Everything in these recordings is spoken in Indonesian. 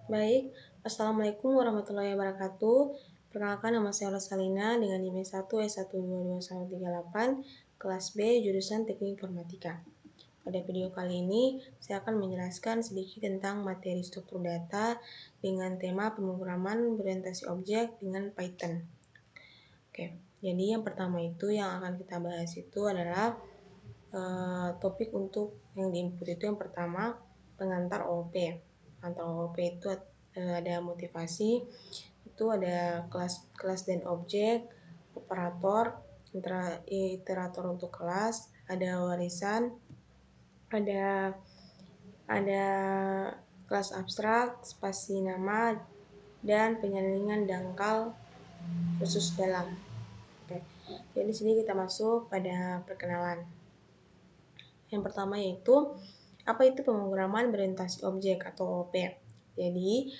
Baik, Assalamualaikum warahmatullahi wabarakatuh. Perkenalkan, nama saya Rosalina dengan NIM 1S1221138, kelas B, jurusan Teknik Informatika. Pada video kali ini, saya akan menjelaskan sedikit tentang materi struktur data dengan tema pemrograman berorientasi objek dengan Python. Oke, jadi yang pertama itu yang akan kita bahas itu adalah topik untuk yang diinput itu yang pertama pengantar OOP. Pengantar OOP itu ada motivasi, itu ada kelas dan objek, operator, iterator untuk kelas, ada warisan, ada kelas abstrak, spasi nama, dan penyalingan dangkal khusus dalam. Oke. Jadi di sini kita masuk pada perkenalan. Yang pertama yaitu apa itu pemrograman berorientasi objek atau OOP. Jadi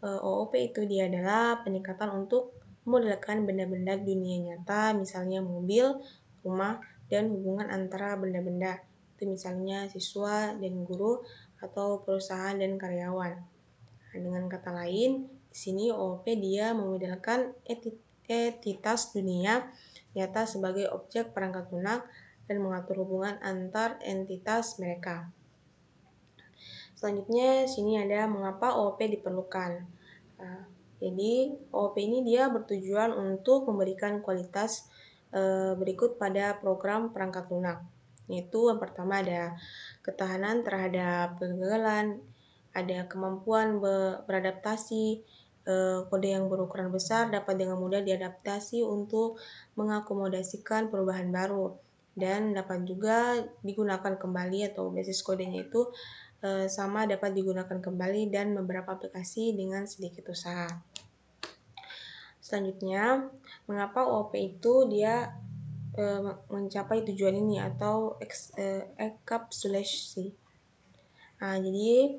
OOP itu dia adalah peningkatan untuk memodelkan benda-benda dunia nyata, misalnya mobil, rumah, dan hubungan antara benda-benda. Itu misalnya siswa dan guru atau perusahaan dan karyawan. Nah, dengan kata lain, di sini OOP dia memodelkan entitas dunia nyata sebagai objek perangkat lunak dan mengatur hubungan antar entitas mereka. Selanjutnya sini ada mengapa OOP diperlukan. Nah, jadi OOP ini dia bertujuan untuk memberikan kualitas berikut pada program perangkat lunak. Yaitu yang pertama ada ketahanan terhadap kegagalan, ada kemampuan beradaptasi, kode yang berukuran besar dapat dengan mudah diadaptasi untuk mengakomodasikan perubahan baru dan dapat juga digunakan kembali atau basis kodenya itu sama dapat digunakan kembali dan beberapa aplikasi dengan sedikit usaha. Selanjutnya, mengapa OOP itu dia mencapai tujuan ini atau enkapsulasi. Nah, jadi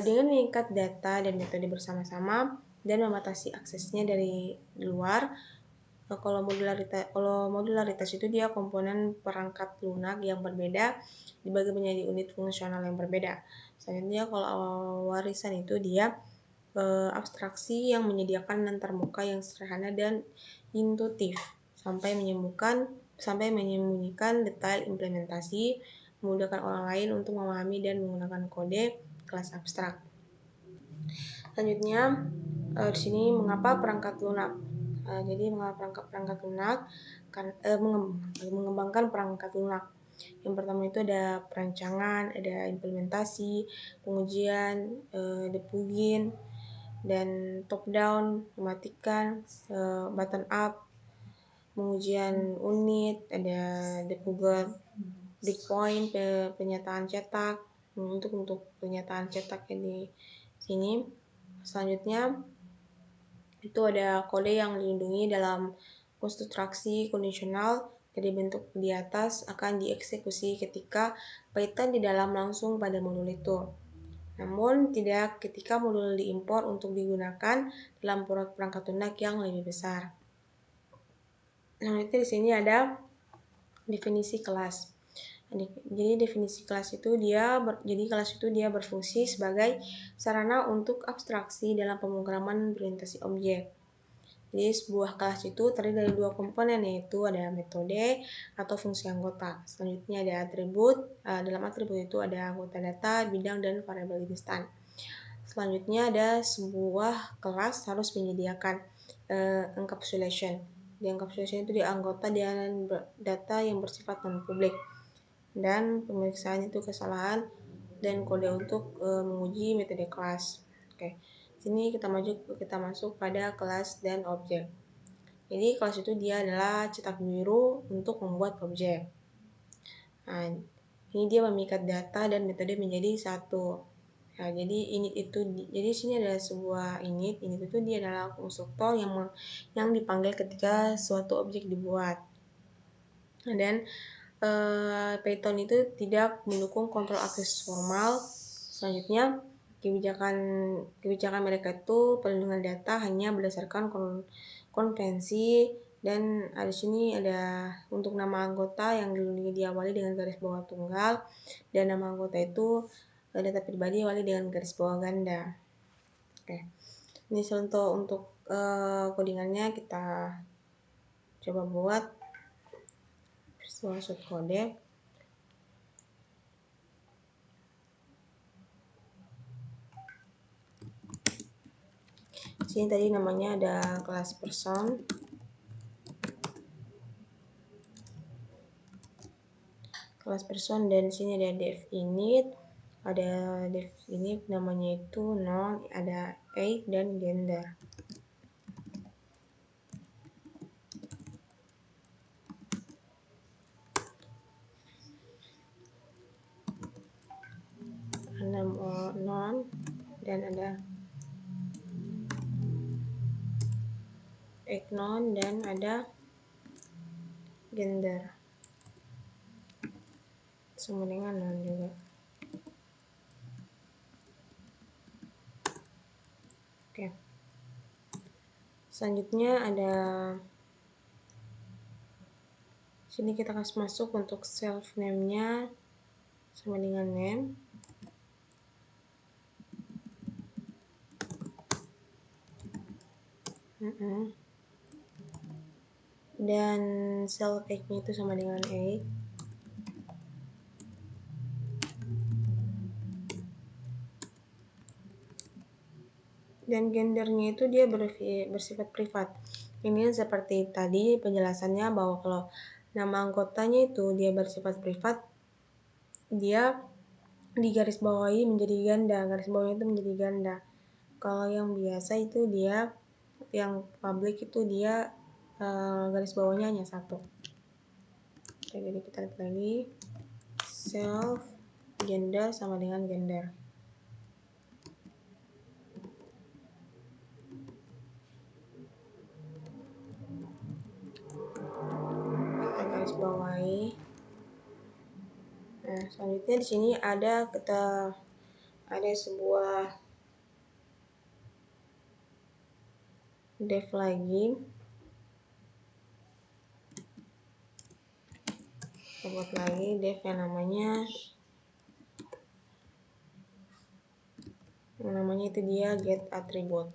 dengan mengikat data dan metode bersama-sama dan membatasi aksesnya dari luar, kalau modularitas itu dia komponen perangkat lunak yang berbeda dibagi menjadi unit fungsional yang berbeda. Selanjutnya kalau warisan itu dia abstraksi yang menyediakan antarmuka yang sederhana dan intuitif sampai menyembunyikan detail implementasi, memudahkan orang lain untuk memahami dan menggunakan kode kelas abstrak. Selanjutnya di sini mengapa perangkat lunak. Jadi mengapa perangkat lunak mengembangkan perangkat lunak. Yang pertama itu ada perancangan, ada implementasi, pengujian, debugging, dan top down, mematikan, button up, pengujian unit, ada debugger, breakpoint, penyataan cetak untuk penyataan cetak di sini. Selanjutnya itu ada kode yang dilindungi dalam konstruksi kondisional dari bentuk di atas akan dieksekusi ketika Python di dalam langsung pada modul itu. Namun tidak ketika modul diimpor untuk digunakan dalam perangkat lunak yang lebih besar. Nah, itu di sini ada definisi kelas. Jadi definisi kelas itu kelas itu dia berfungsi sebagai sarana untuk abstraksi dalam pemrograman berorientasi objek. Jadi sebuah kelas itu terdiri dari dua komponen, yaitu ada metode atau fungsi anggota. Selanjutnya ada atribut. Dalam atribut itu ada anggota data, bidang, dan variabel instan. Selanjutnya ada sebuah kelas harus menyediakan encapsulation. Di encapsulation itu di anggota dan data yang bersifat non-publik. Dan pemeriksaan itu kesalahan dan kode untuk menguji metode kelas. Oke. Sini kita masuk pada kelas dan objek. Jadi kelas itu dia adalah cetak biru untuk membuat objek. Nah, ini dia memikat data dan metode menjadi satu. Nah, jadi sini ada sebuah init itu dia adalah konstruktor yang dipanggil ketika suatu objek dibuat. Dan Python itu tidak mendukung kontrol akses formal. Selanjutnya kebijakan mereka itu perlindungan data hanya berdasarkan konvensi, dan di sini ada untuk nama anggota yang diawali dengan garis bawah tunggal, dan nama anggota itu data pribadi awali dengan garis bawah ganda. Oke, ini contoh untuk codingannya, kita coba buat Visual Studio Code. Sini tadi namanya ada kelas person, dan sini ada dev init, namanya itu non, ada age dan gender. Ada non dan ada age non dan ada gender sama dengan non juga. Oke, selanjutnya ada sini kita kasih masuk untuk self name-nya sama dengan name. Dan self age-nya itu sama dengan age. Dan gendernya itu dia bersifat privat. Ini seperti tadi penjelasannya bahwa kalau nama anggotanya itu dia bersifat privat, dia digaris bawahi menjadi ganda, garis bawahnya itu menjadi ganda. Kalau yang biasa itu dia, yang public itu dia garis bawahnya hanya satu. Oke, jadi kita lihat lagi, self gender sama dengan gender. Kita garis bawahi. Nah, selanjutnya di sini ada sebuah dev lagi. Kita buat lagi dev yang namanya itu dia get attribute.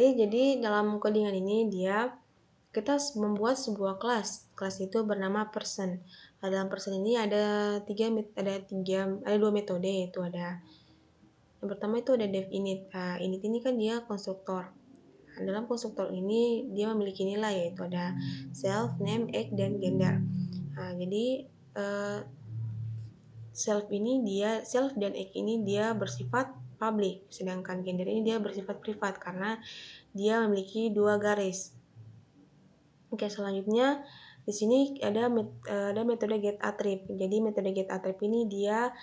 Jadi dalam codingan ini kita membuat sebuah kelas. Kelas itu bernama person. Nah, dalam person ini ada dua metode, yaitu ada yang pertama itu ada dev init. Nah, init ini kan dia konstruktor. Nah, dalam konstruktor ini dia memiliki nilai, yaitu ada self, name, age, dan gender. Nah, jadi self dan age ini dia bersifat public, sedangkan gender ini dia bersifat privat karena dia memiliki dua garis. Oke, selanjutnya di sini ada metode get attribute. Jadi metode get attribute ini dia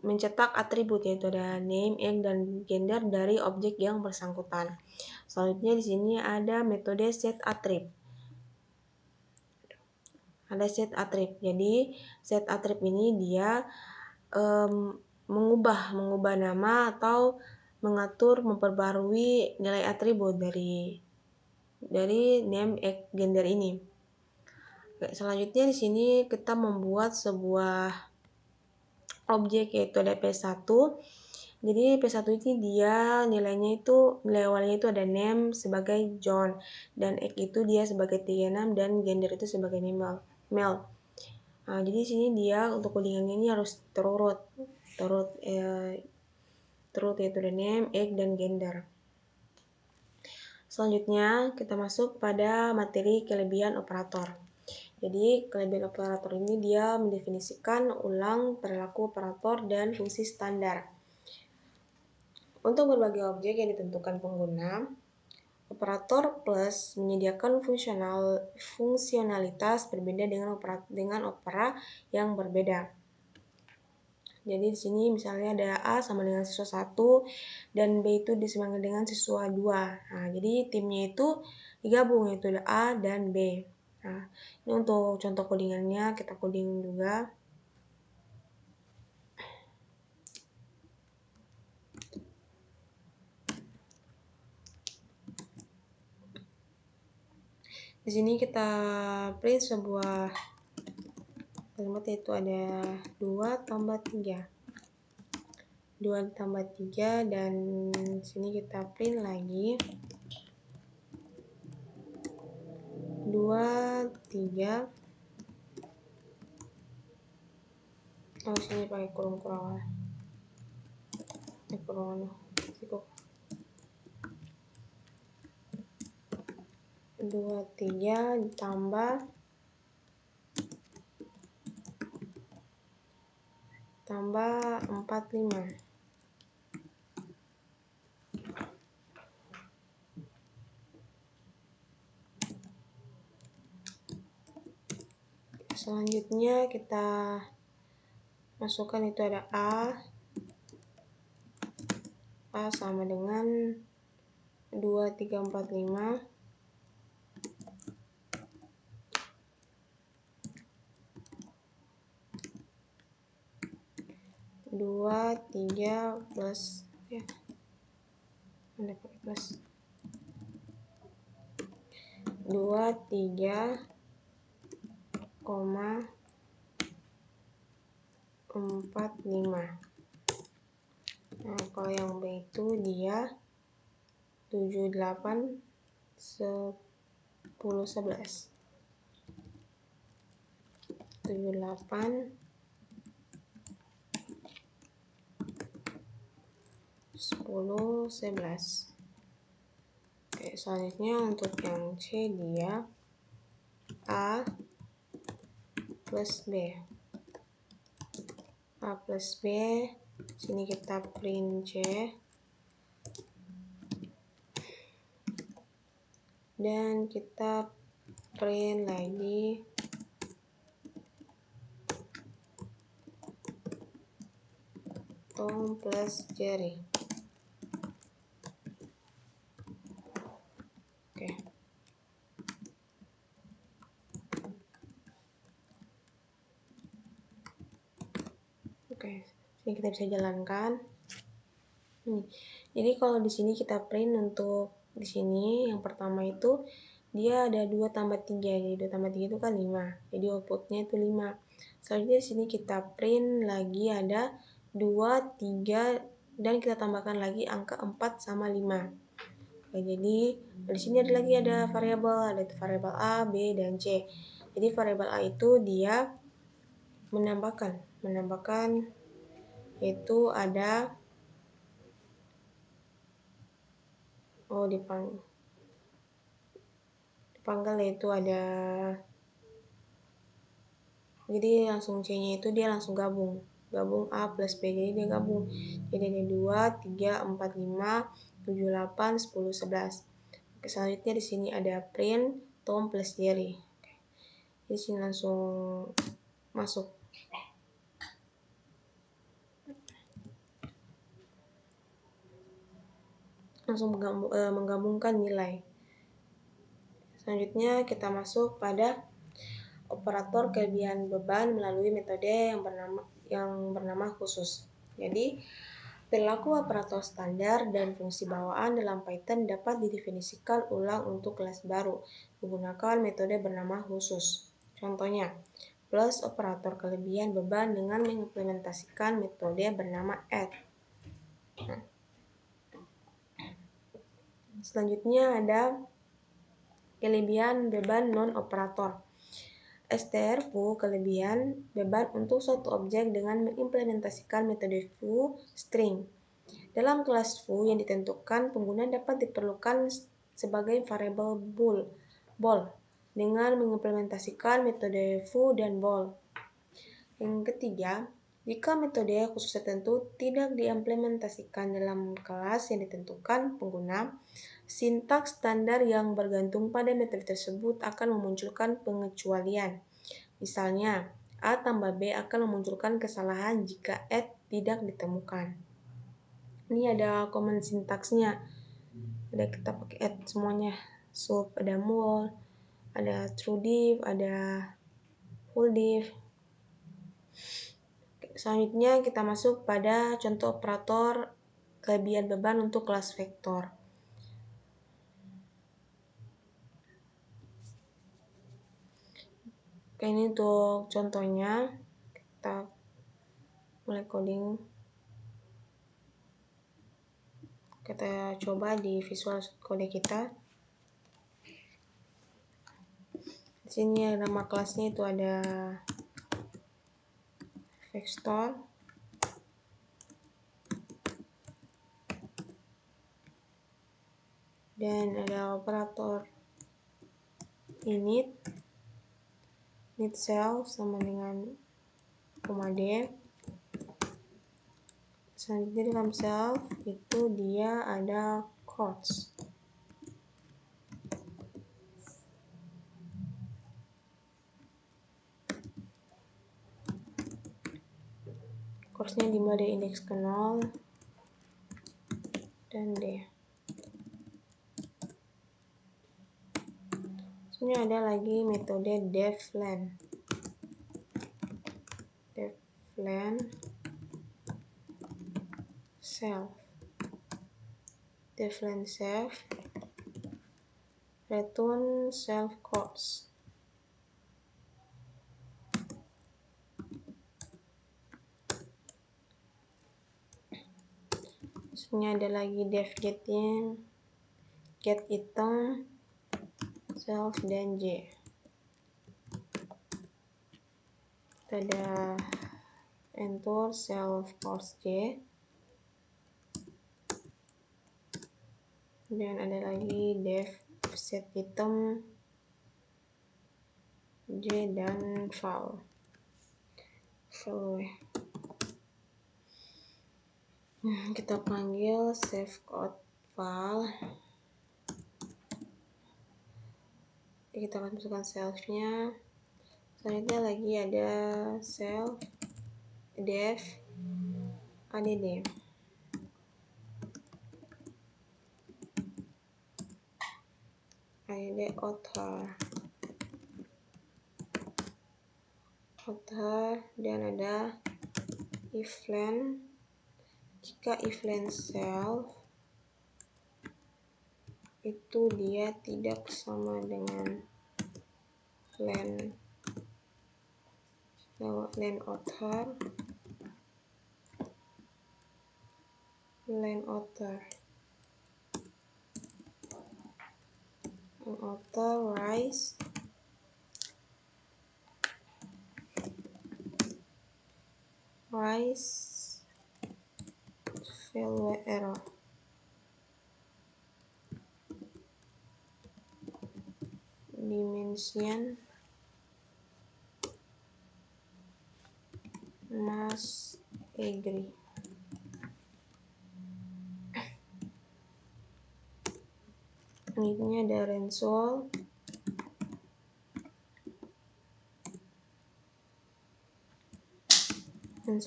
mencetak atribut, yaitu ada name, age, dan gender dari objek yang bersangkutan. Selanjutnya di sini ada metode set attribute. Ada set attribute. Jadi set attribute ini dia mengubah nama atau mengatur, memperbarui nilai atribut dari name, age, gender ini. Oke, selanjutnya di sini kita membuat sebuah objek, yaitu ada P1. Jadi P1 ini dia nilai awalnya itu ada name sebagai John, dan age itu dia sebagai 36, dan gender itu sebagai male. Nah, jadi di sini dia untuk codingannya ini harus terurut yaitu ada name, age, dan gender. Selanjutnya kita masuk pada materi kelebihan operator. Jadi kelebihan operator ini dia mendefinisikan ulang perilaku operator dan fungsi standar. Untuk berbagai objek yang ditentukan pengguna, operator plus menyediakan fungsionalitas berbeda dengan opera yang berbeda. Jadi di sini misalnya ada A sama dengan siswa 1 dan B itu disamakan dengan siswa 2. Nah, jadi timnya itu digabung, yaitu ada A dan B. Nah, ini untuk contoh codingannya kita coding juga. Di sini kita print sebuah kalimat, yaitu ada 2 tambah 3. 2 tambah 3, dan sini kita print lagi 2, 3. Oh, sini pakai kurung-kurungan. Cukup. 2, 3 ditambah 4, 5. Selanjutnya kita masukkan itu ada A sama dengan 2, 3, 4, 5. 2, 3 plus, ya, ada pakai plus. 2, 3, 4, 5. Nah, kalau yang B itu dia 7, 8, 10, 11. 7, 8, 10, 11. Oke, selanjutnya untuk yang C dia A plus B. A plus B, sini kita print C. Dan kita print lagi Tom plus Jerry. Oke, ini kita bisa jalankan. Jadi kalau di sini kita print untuk di sini yang pertama itu dia ada 2 tambah 3. Jadi 2 tambah 3 itu kan 5. Jadi outputnya itu 5. Selanjutnya di sini kita print lagi ada 2, 3, dan kita tambahkan lagi angka 4 sama 5. Jadi di sini ada variabel, ada variabel A, B, dan C. Jadi variabel A itu dia menambahkan yaitu ada dipanggil yaitu ada, jadi langsung C-nya itu dia langsung gabung A plus B, jadi dia gabung. Jadi ada 2, 3, 4, 5, 7, 8, 10, 11. Oke, selanjutnya di sini ada print Tom plus Jerry. Di sini langsung masuk. Langsung menggabungkan nilai. Selanjutnya kita masuk pada operator kelebihan beban melalui metode yang bernama khusus. Jadi, perilaku operator standar dan fungsi bawaan dalam Python dapat didefinisikan ulang untuk kelas baru menggunakan metode bernama khusus. Contohnya, plus operator kelebihan beban dengan mengimplementasikan metode bernama add. Selanjutnya ada kelebihan beban non-operator. STR-foo kelebihan beban untuk suatu objek dengan mengimplementasikan metode foo string. Dalam kelas foo yang ditentukan, pengguna dapat diperlukan sebagai variabel bol dengan mengimplementasikan metode foo dan bol. Yang ketiga, jika metode khusus tertentu tidak diimplementasikan dalam kelas yang ditentukan pengguna, sintaks standar yang bergantung pada metode tersebut akan memunculkan pengecualian. Misalnya, A tambah B akan memunculkan kesalahan jika add tidak ditemukan. Ini ada common sintaksnya. Ada kita pakai add semuanya. Sub, ada mul, ada true div, ada full div. Selanjutnya kita masuk pada contoh operator kelebihan beban untuk kelas vektor. Oke, ini untuk contohnya. Kita mulai coding. Kita coba di visual kode kita. Di sini nama kelasnya itu ada vector. Dan ada operator init self sama dengan koma D. Selanjutnya dalam self itu dia ada quotes. Quotesnya dimulai dari indeks ke 0 dan D. Ini ada lagi metode deflen self return self quotes. Ini ada lagi def getnya, get item self dan J. Ada enter self course J. Dan ada lagi def set item J dan file. Kita panggil save code file. Kita akan masukkan self-nya. Selanjutnya lagi ada self def add author dan ada iflen. Jika iflen self itu dia tidak sama dengan len author author rise value error. Dimension must agree. Ini ada Renzo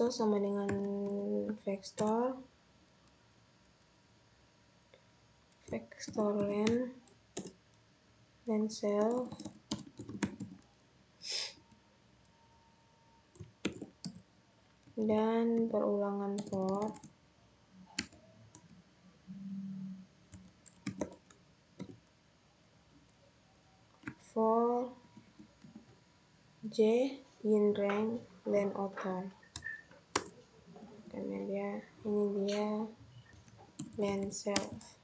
sama dengan vector len self dan perulangan for J in rank len author, karena ini dia len self.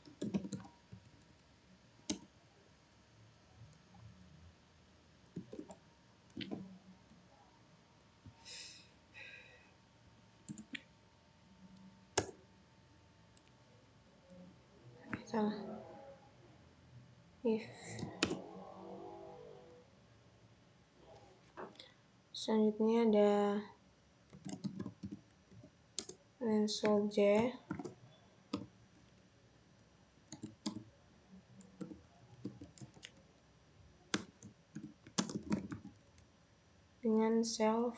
Salah. If selanjutnya ada Renzo J dengan self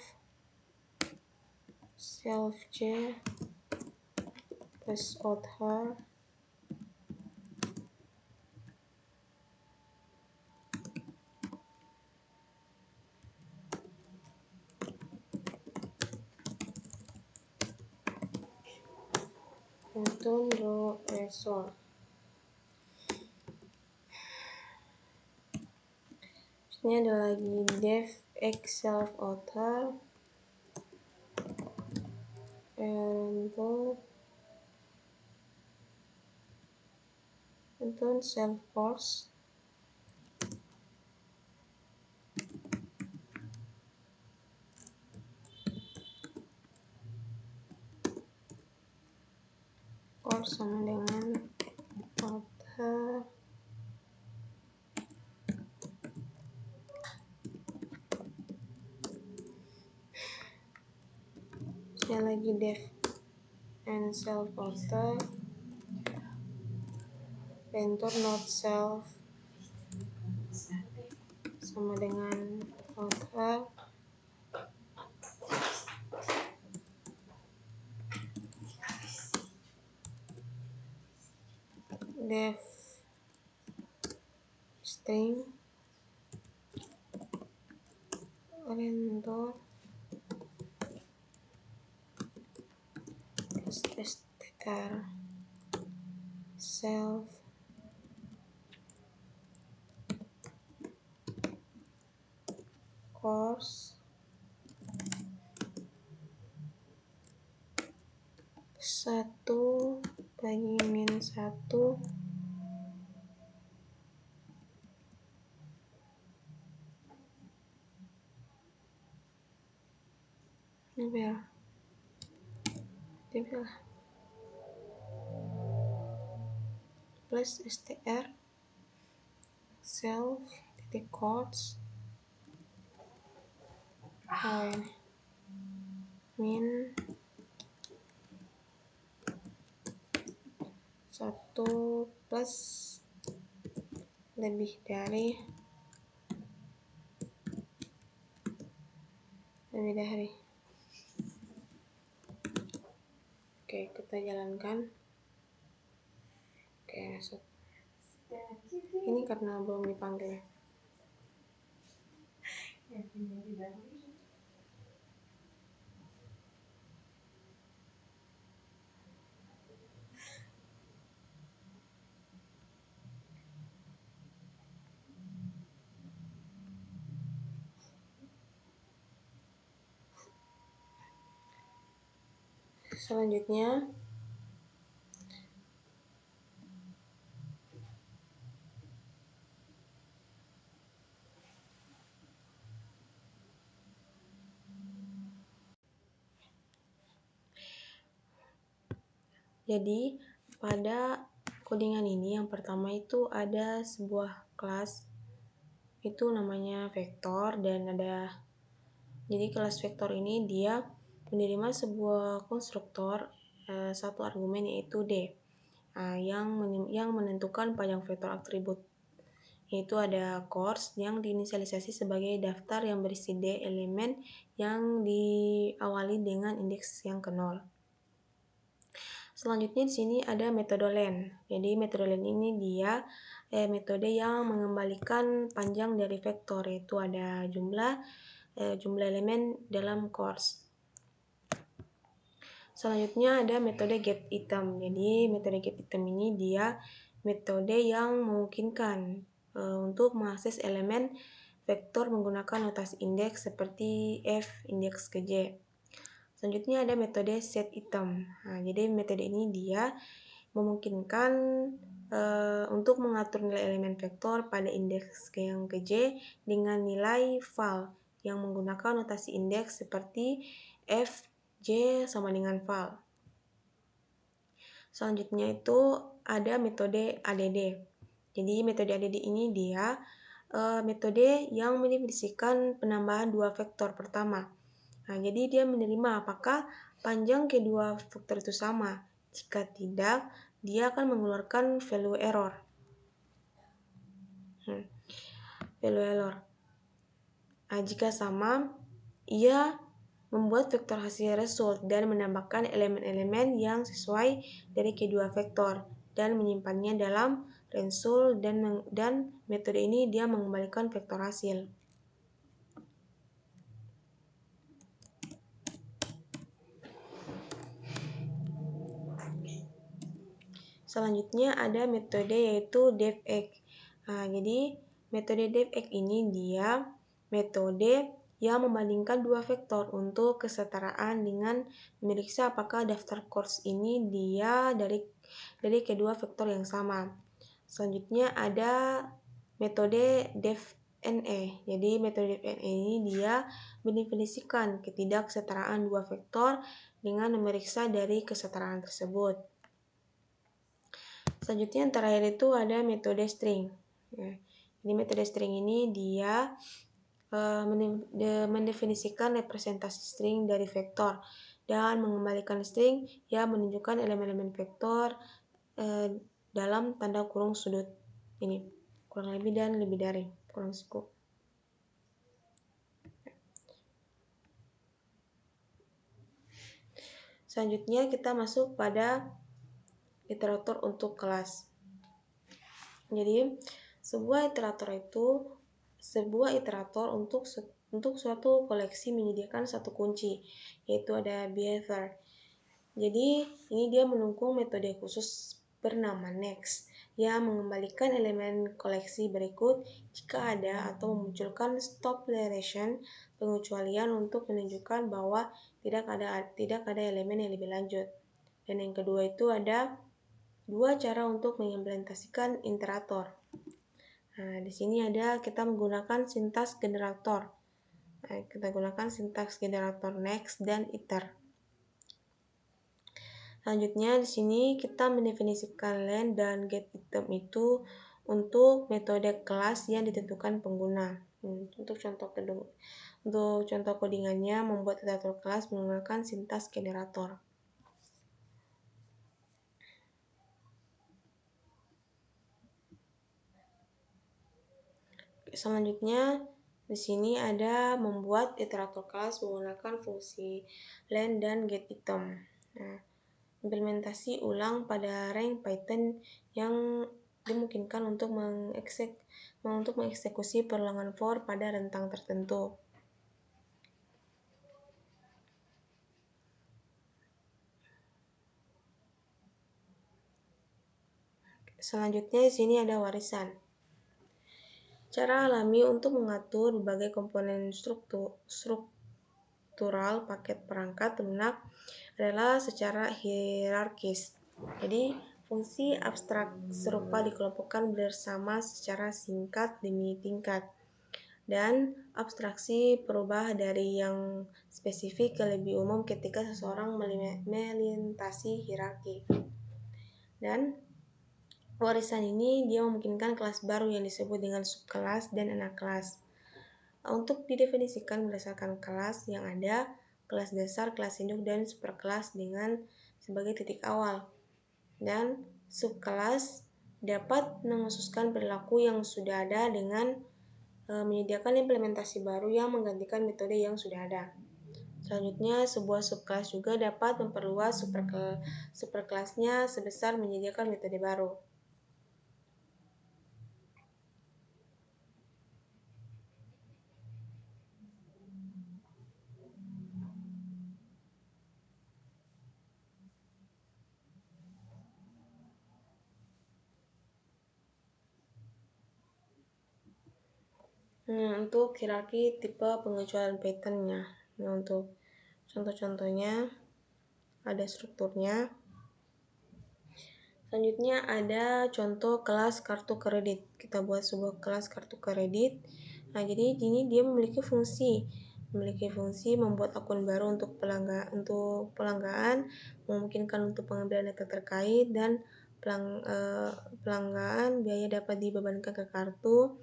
J plus author Anton Ro Resor. Ini ada lagi def x self author Anton self course sama dengan author ini lagi def and self author Ventor not self sama dengan author def string Ventor str self course 1 bagi min 1 ini biar plus str self titik course min 1 plus lebih dari oke, kita jalankan. Oke, masuk. Ini karena belum dipanggil. Selanjutnya Jadi pada codingan ini yang pertama itu ada sebuah kelas itu namanya vektor, dan jadi kelas vektor ini dia menerima sebuah konstruktor satu argumen yaitu D yang menentukan panjang vektor atribut, yaitu ada course yang diinisialisasi sebagai daftar yang berisi D elemen yang diawali dengan indeks yang ke 0. Selanjutnya di sini ada metode len. Jadi metode len ini dia metode yang mengembalikan panjang dari vektor, yaitu ada jumlah elemen dalam course. Selanjutnya ada metode get item. Jadi metode get item ini dia metode yang memungkinkan untuk mengakses elemen vektor menggunakan notasi indeks seperti F indeks ke J. Selanjutnya ada metode set item. Jadi metode ini dia memungkinkan untuk mengatur nilai elemen vektor pada indeks yang ke J dengan nilai val yang menggunakan notasi indeks seperti F, J sama dengan val. Selanjutnya itu ada metode ADD. Jadi metode ADD ini dia metode yang mendefinisikan penambahan dua vektor pertama. Jadi dia menerima apakah panjang kedua vektor itu sama. Jika tidak, dia akan mengeluarkan value error. Jika sama, ia membuat vektor hasil result dan menambahkan elemen-elemen yang sesuai dari kedua vektor dan menyimpannya dalam result, dan metode ini dia mengembalikan vektor hasil. Selanjutnya ada metode yaitu DevEq. Jadi metode DevEq ini dia metode yang membandingkan dua vektor untuk kesetaraan dengan memeriksa apakah daftar course ini dia dari kedua vektor yang sama. Selanjutnya ada metode DevNE. Jadi metode DevNE ini dia mendefinisikan ketidaksetaraan dua vektor dengan memeriksa dari kesetaraan tersebut. Selanjutnya yang terakhir itu ada metode string. Jadi metode string ini dia mendefinisikan representasi string dari vektor dan mengembalikan string yang menunjukkan elemen-elemen vektor dalam tanda kurung sudut ini, kurang lebih dan lebih dari, kurang cukup. Selanjutnya kita masuk pada iterator untuk kelas. Jadi sebuah iterator untuk suatu koleksi menyediakan satu kunci, yaitu ada behavior. Jadi ini dia mendukung metode khusus bernama next yang mengembalikan elemen koleksi berikut jika ada atau memunculkan stop declaration, pengecualian untuk menunjukkan bahwa tidak ada elemen yang lebih lanjut. Dan yang kedua itu ada dua cara untuk mengimplementasikan iterator. Di sini kita menggunakan sintaks generator. Kita gunakan sintaks generator next dan iter. Selanjutnya di sini kita mendefinisikan len dan get item itu untuk metode kelas yang ditentukan pengguna. Untuk contoh codingannya membuat iterator kelas menggunakan sintaks generator. Selanjutnya di sini ada membuat iterator kelas menggunakan fungsi len dan get item. Implementasi ulang pada rank Python yang dimungkinkan untuk mengeksekusi perulangan for pada rentang tertentu. Selanjutnya di sini ada warisan. Cara alami untuk mengatur berbagai komponen struktural paket perangkat lunak adalah secara hierarkis. Jadi fungsi abstrak serupa dikelompokkan bersama secara singkat demi tingkat, dan abstraksi berubah dari yang spesifik ke lebih umum ketika seseorang melintasi hierarki. Dan warisan ini dia memungkinkan kelas baru yang disebut dengan subkelas dan anak kelas. Untuk didefinisikan berdasarkan kelas yang ada, kelas dasar, kelas induk, dan superkelas dengan sebagai titik awal. Dan subkelas dapat mengkhususkan perilaku yang sudah ada dengan menyediakan implementasi baru yang menggantikan metode yang sudah ada. Selanjutnya, sebuah subkelas juga dapat memperluas superkelasnya sebesar menyediakan metode baru. Untuk hierarki tipe pengecualian pattern-nya. Untuk contoh-contohnya ada strukturnya. Selanjutnya ada contoh kelas kartu kredit. Kita buat sebuah kelas kartu kredit. Nah, jadi ini dia memiliki fungsi membuat akun baru untuk pelanggan, memungkinkan untuk pengambilan data terkait, dan pelanggan biaya dapat dibebankan ke kartu.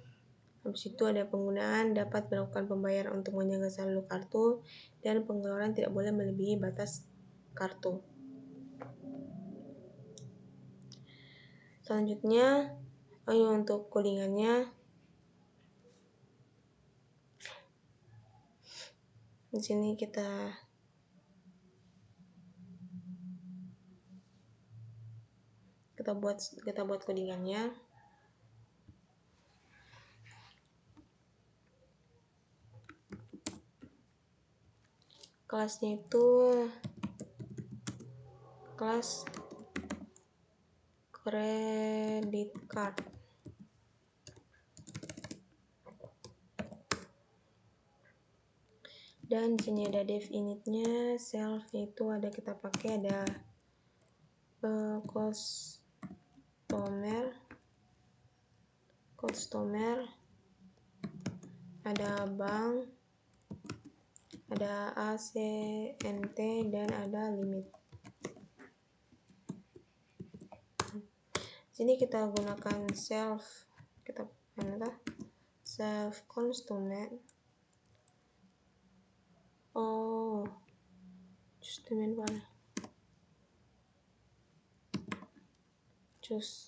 Habis itu ada penggunaan dapat melakukan pembayaran untuk menjaga saldo kartu, dan pengeluaran tidak boleh melebihi batas kartu. Selanjutnya, untuk codingannya, di sini kita buat codingannya. Kelasnya itu kelas credit card. Dan di sini ada dev initnya, self itu ada kita pakai ada customer, ada bank, ada ACNT, dan ada limit. Sini kita gunakan self customer. Customer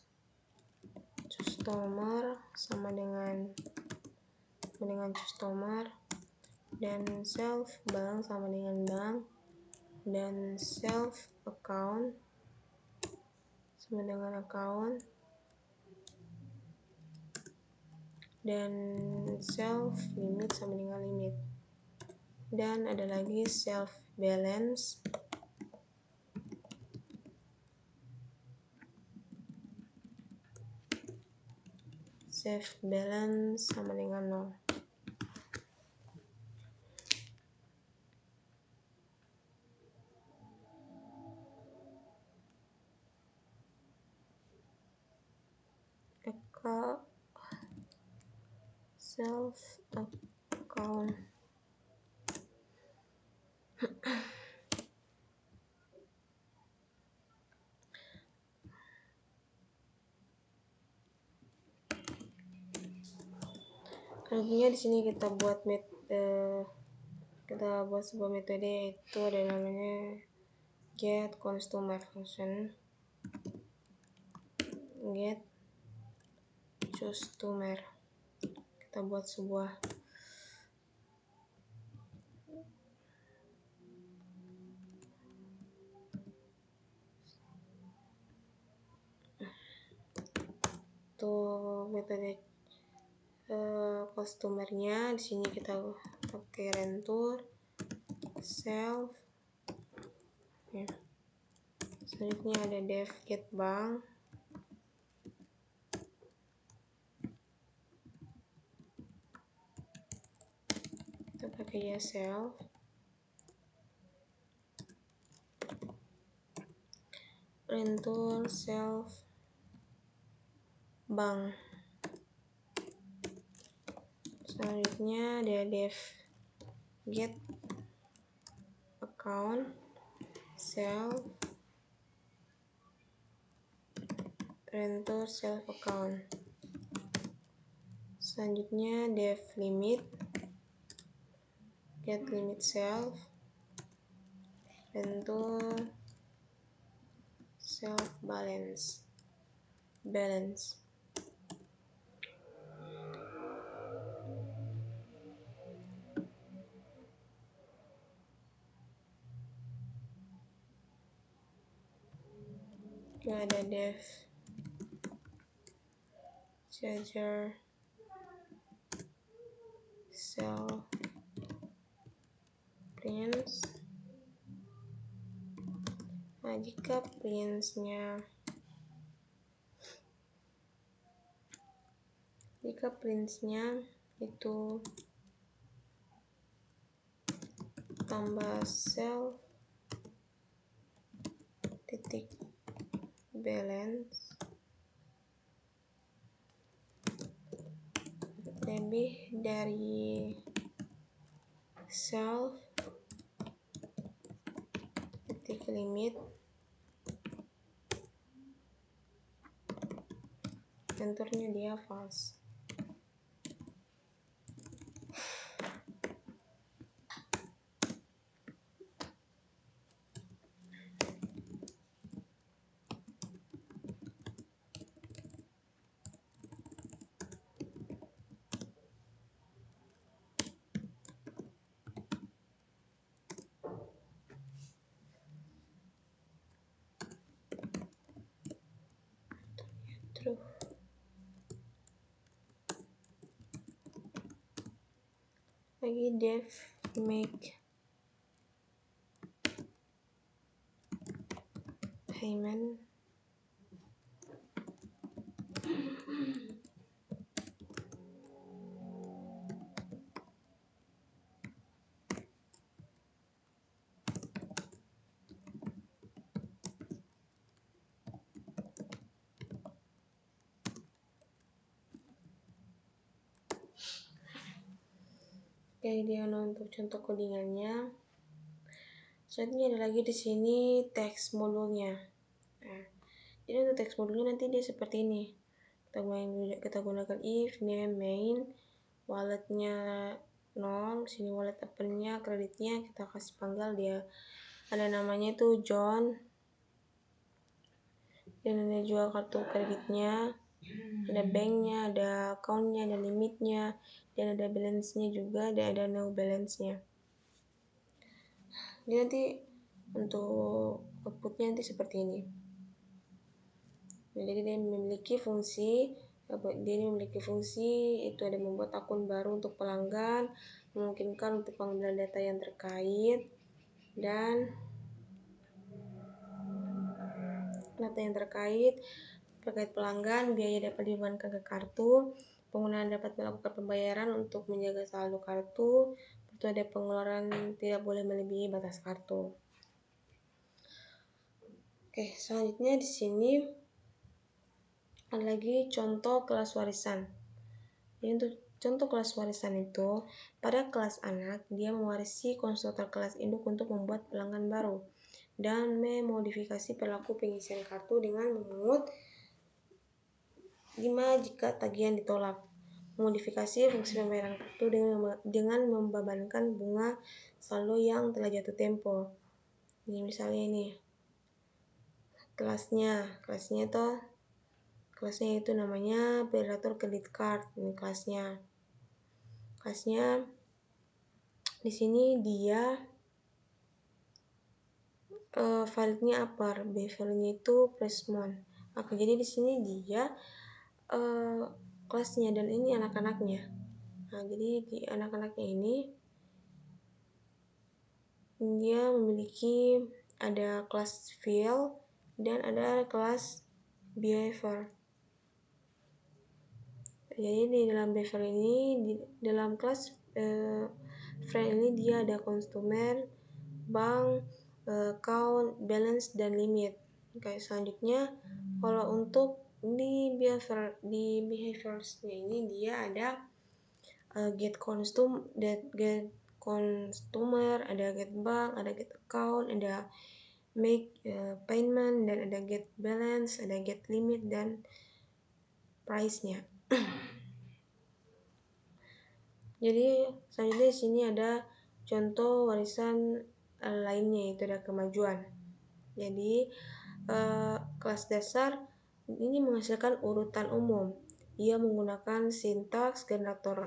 sama dengan customer, dan self bank sama dengan bank, dan self account sama dengan account, dan self limit sama dengan limit. Dan ada lagi self balance sama dengan 0. Self account. Selanjutnya di sini kita buat sebuah metode, itu ada namanya get customer function. Get customer. Kita buat sebuah metode customernya. Di sini kita pakai rentur self ya. Selanjutnya ada dev get bank, kita pakai ya self, rentur self bank. Selanjutnya ada dev get account self renter self account. Selanjutnya def limit, get limit self, renter self balance. Ada def charger self prince. Nah, jika prince-nya itu tambah self titik balance lebih dari self titik limit, enternya dia false. True. Lagi def make payment kayak dia untuk contoh codingannya. Selanjutnya ada lagi di sini text modulnya. Nah, jadi untuk text modulnya nanti dia seperti ini. Kita gunakan if name main, walletnya 0, sini wallet opennya, kreditnya kita kasih panggal dia ada namanya itu John, dan ada jual kartu kreditnya, ada banknya, ada accountnya, ada limitnya, dan ada balance-nya juga, dan ada no balance-nya. Jadi nanti untuk outputnya nanti seperti ini. Jadi dia memiliki fungsi itu ada membuat akun baru untuk pelanggan, memungkinkan untuk pengambilan data yang terkait, dan data yang terkait pelanggan, biaya dapat dibebankan ke kartu, penggunaan dapat melakukan pembayaran untuk menjaga saldo kartu, itu ada pengeluaran tidak boleh melebihi batas kartu. Oke, selanjutnya di sini ada lagi contoh kelas warisan. Jadi untuk contoh kelas warisan itu, pada kelas anak, dia mewarisi konstruktor kelas induk untuk membuat pelanggan baru dan memodifikasi perilaku pengisian kartu dengan memungut 5 jika tagihan ditolak. Modifikasi fungsi pembayaran kartu dengan membebankan bunga saldo yang telah jatuh tempo. Ini misalnya ini kelasnya itu namanya operator credit card. Ini kelasnya di sini dia validnya upper, behaviornya itu freshman. Oke, jadi di sini dia kelasnya dan ini anak-anaknya. Nah, jadi di anak-anaknya ini dia memiliki ada kelas feel dan ada kelas behavior. Jadi di dalam behavior ini, di dalam kelas friend ini dia ada consumer, bank, account, balance, dan limit. Oke, selanjutnya kalau untuk di behaviorsnya ini dia ada get consumer, ada get bank, ada get account, ada make payment, dan ada get balance, ada get limit, dan price-nya. Jadi selanjutnya di sini ada contoh warisan lainnya, yaitu ada kemajuan. Jadi kelas dasar ini menghasilkan urutan umum. Ia menggunakan sintaks generator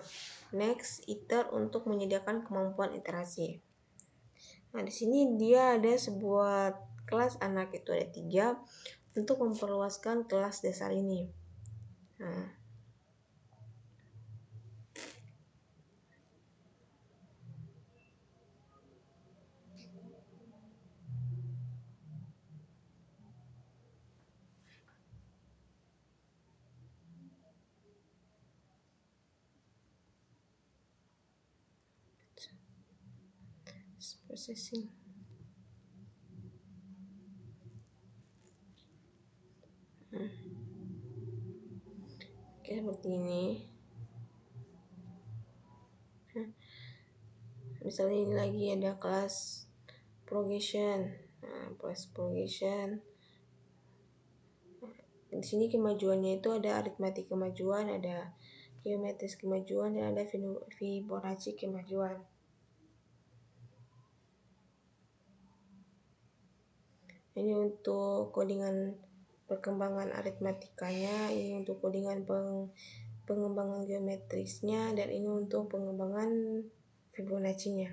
next, iter untuk menyediakan kemampuan iterasi. Nah, di sini dia ada sebuah kelas anak, itu ada 3 untuk memperluaskan kelas dasar ini. Nah, processing. Oke, seperti ini. Misalnya ini lagi ada kelas progression. Nah, kelas progression. Di sini kemajuannya itu ada aritmatik kemajuan, ada geometris kemajuan, dan ada Fibonacci kemajuan. Ini untuk codingan perkembangan aritmatikanya, ini untuk codingan pengembangan geometrisnya, dan ini untuk pengembangan Fibonacci-nya.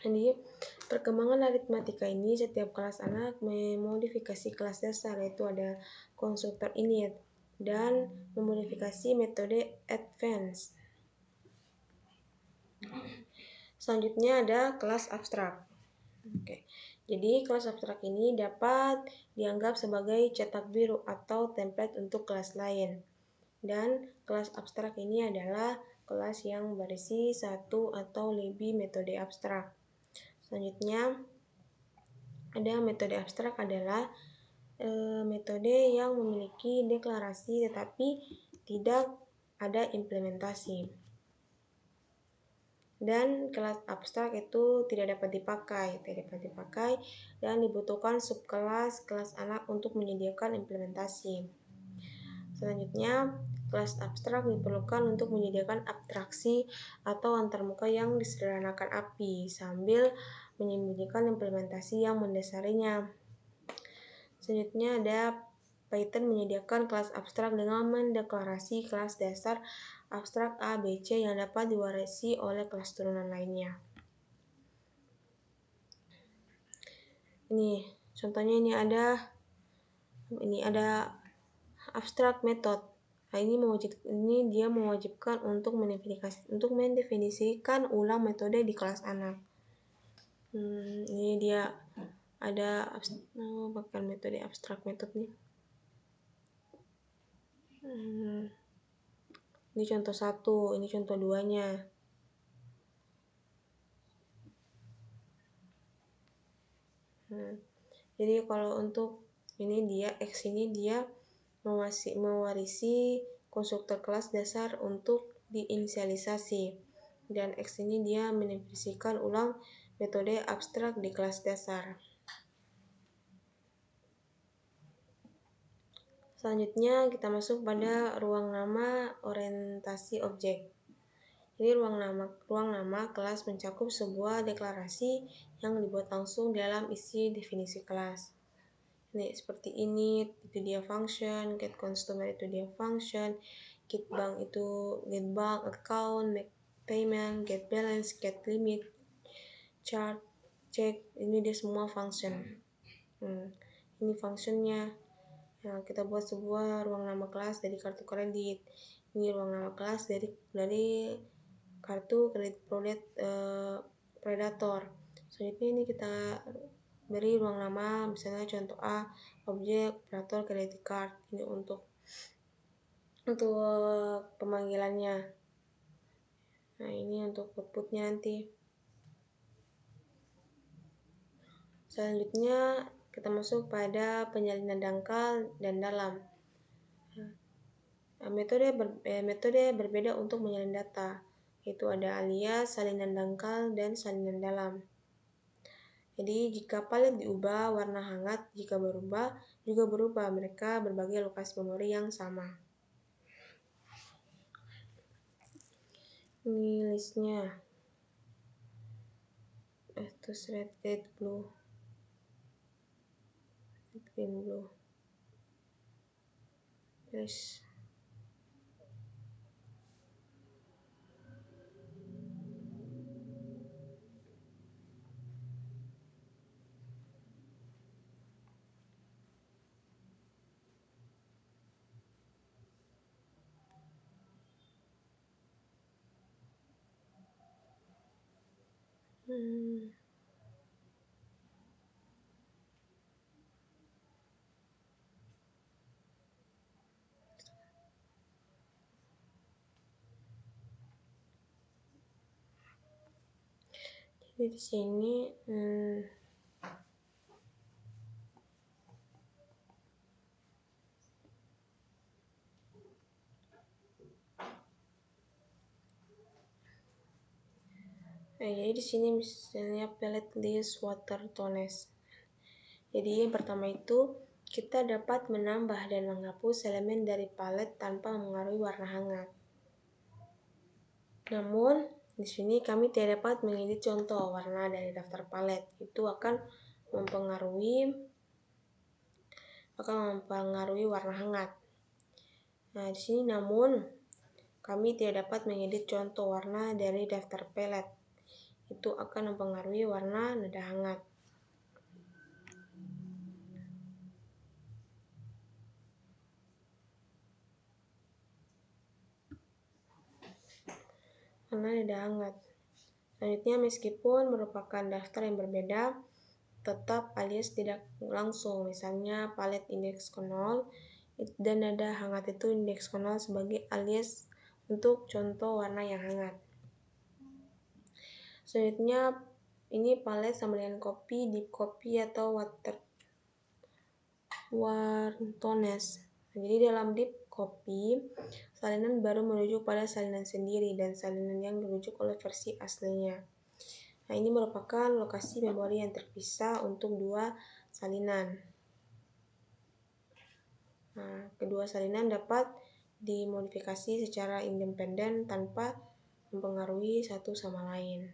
Jadi perkembangan aritmatika ini setiap kelas anak memodifikasi kelas dasar, yaitu ada konstruktor init dan memodifikasi metode advance. Selanjutnya ada kelas abstrak. Oke. Jadi kelas abstrak ini dapat dianggap sebagai cetak biru atau template untuk kelas lain. Dan kelas abstrak ini adalah kelas yang berisi 1 atau lebih metode abstrak. Selanjutnya ada metode abstrak adalah metode yang memiliki deklarasi tetapi tidak ada implementasi. Dan kelas abstrak itu tidak dapat dipakai dan dibutuhkan subkelas kelas anak untuk menyediakan implementasi. Selanjutnya, kelas abstrak diperlukan untuk menyediakan abstraksi atau antarmuka yang disederhanakan API sambil menyembunyikan implementasi yang mendasarinya. Selanjutnya ada Python menyediakan kelas abstrak dengan mendeklarasi kelas dasar abstrak A, B, C yang dapat diwarisi oleh kelas turunan lainnya. Ini contohnya, ini ada abstrak method. Nah, ini dia mewajibkan untuk mendefinisikan ulang metode di kelas anak. Ini dia ada bahkan metode abstrak method nih. Ini contoh 1, ini contoh 2-nya. Jadi kalau untuk ini dia X ini dia mewarisi konstruktor kelas dasar untuk diinisialisasi, dan X ini dia mendefinisikan ulang metode abstrak di kelas dasar. Selanjutnya kita masuk pada ruang nama orientasi objek. Jadi ruang nama kelas mencakup sebuah deklarasi yang dibuat langsung dalam isi definisi kelas. Ini seperti init, itu dia function, get customer itu dia function, get bank itu get bank account, make payment, get balance, get limit, chart, check, ini dia semua function. Ini functionnya. Nah, kita buat sebuah ruang nama kelas dari kartu kredit. Ini ruang nama kelas dari kartu kredit predator. Selanjutnya ini kita beri ruang nama, misalnya contoh A, objek operator credit card. Ini untuk pemanggilannya. Nah, ini untuk outputnya nanti. Selanjutnya kita masuk pada penyalinan dangkal dan dalam. Metode berbeda untuk menyalin data. yaitu ada alias, salinan dangkal, dan salinan dalam. Jadi jika palet diubah, warna hangat jika berubah, juga berubah. Mereka berbagai lokasi memori yang sama. Ini listnya. Terus red, blue, green, blue. Yes. Jadi di sini jadi di sini misalnya palette list water tones. Jadi yang pertama itu kita dapat menambah dan menghapus elemen dari palet tanpa mengaruhi warna hangat. Namun di sini kami tidak dapat mengedit contoh warna dari daftar palet. Itu akan mempengaruhi warna hangat. Nah, di sini namun kami tidak dapat mengedit contoh warna dari daftar palet. Itu akan mempengaruhi warna nada hangat. Warna nada hangat. Selanjutnya, meskipun merupakan daftar yang berbeda, tetap alias tidak langsung. Misalnya palet indeks 0 dan nada hangat itu indeks 0 sebagai alias untuk contoh warna yang hangat. Selanjutnya ini palet sama dengan copy, deep copy atau warm tones. Jadi dalam deep copy, salinan baru merujuk pada salinan sendiri dan salinan yang dirujuk oleh versi aslinya. Nah, ini merupakan lokasi memori yang terpisah untuk dua salinan. Nah, kedua salinan dapat dimodifikasi secara independen tanpa mempengaruhi satu sama lain.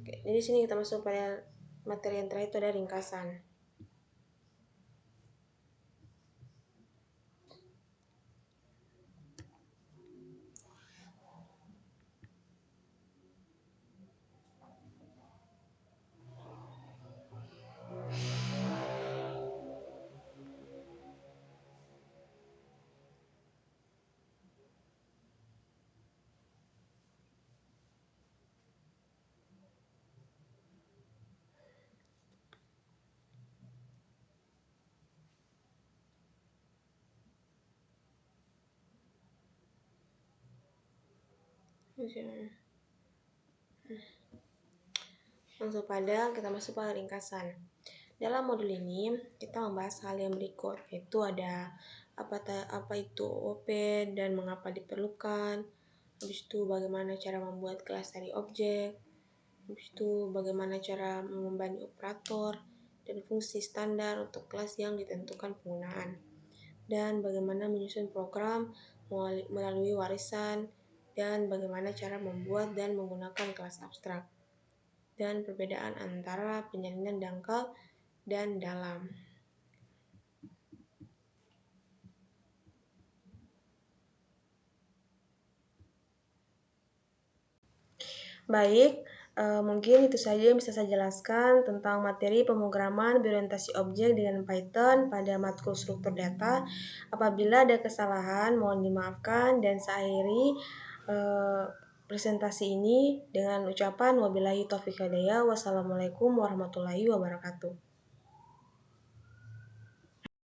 Oke, jadi sini kita masuk pada materi yang terakhir, itu ada ringkasan. Langsung kita masuk pada ringkasan. Dalam modul ini kita membahas hal yang berikut, yaitu ada apa itu OOP dan mengapa diperlukan. Habis itu bagaimana cara membuat kelas dari objek. Habis itu bagaimana cara membebani operator dan fungsi standar untuk kelas yang ditentukan penggunaan. Dan bagaimana menyusun program melalui warisan, dan bagaimana cara membuat dan menggunakan kelas abstrak. Dan perbedaan antara penyalinan dangkal dan dalam. Baik, mungkin itu saja yang bisa saya jelaskan tentang materi pemrograman berorientasi objek dengan Python pada matkul struktur data. Apabila ada kesalahan, mohon dimaafkan, dan saya akhiri presentasi ini dengan ucapan wabillahi taufiq hidayah. Wassalamualaikum warahmatullahi wabarakatuh.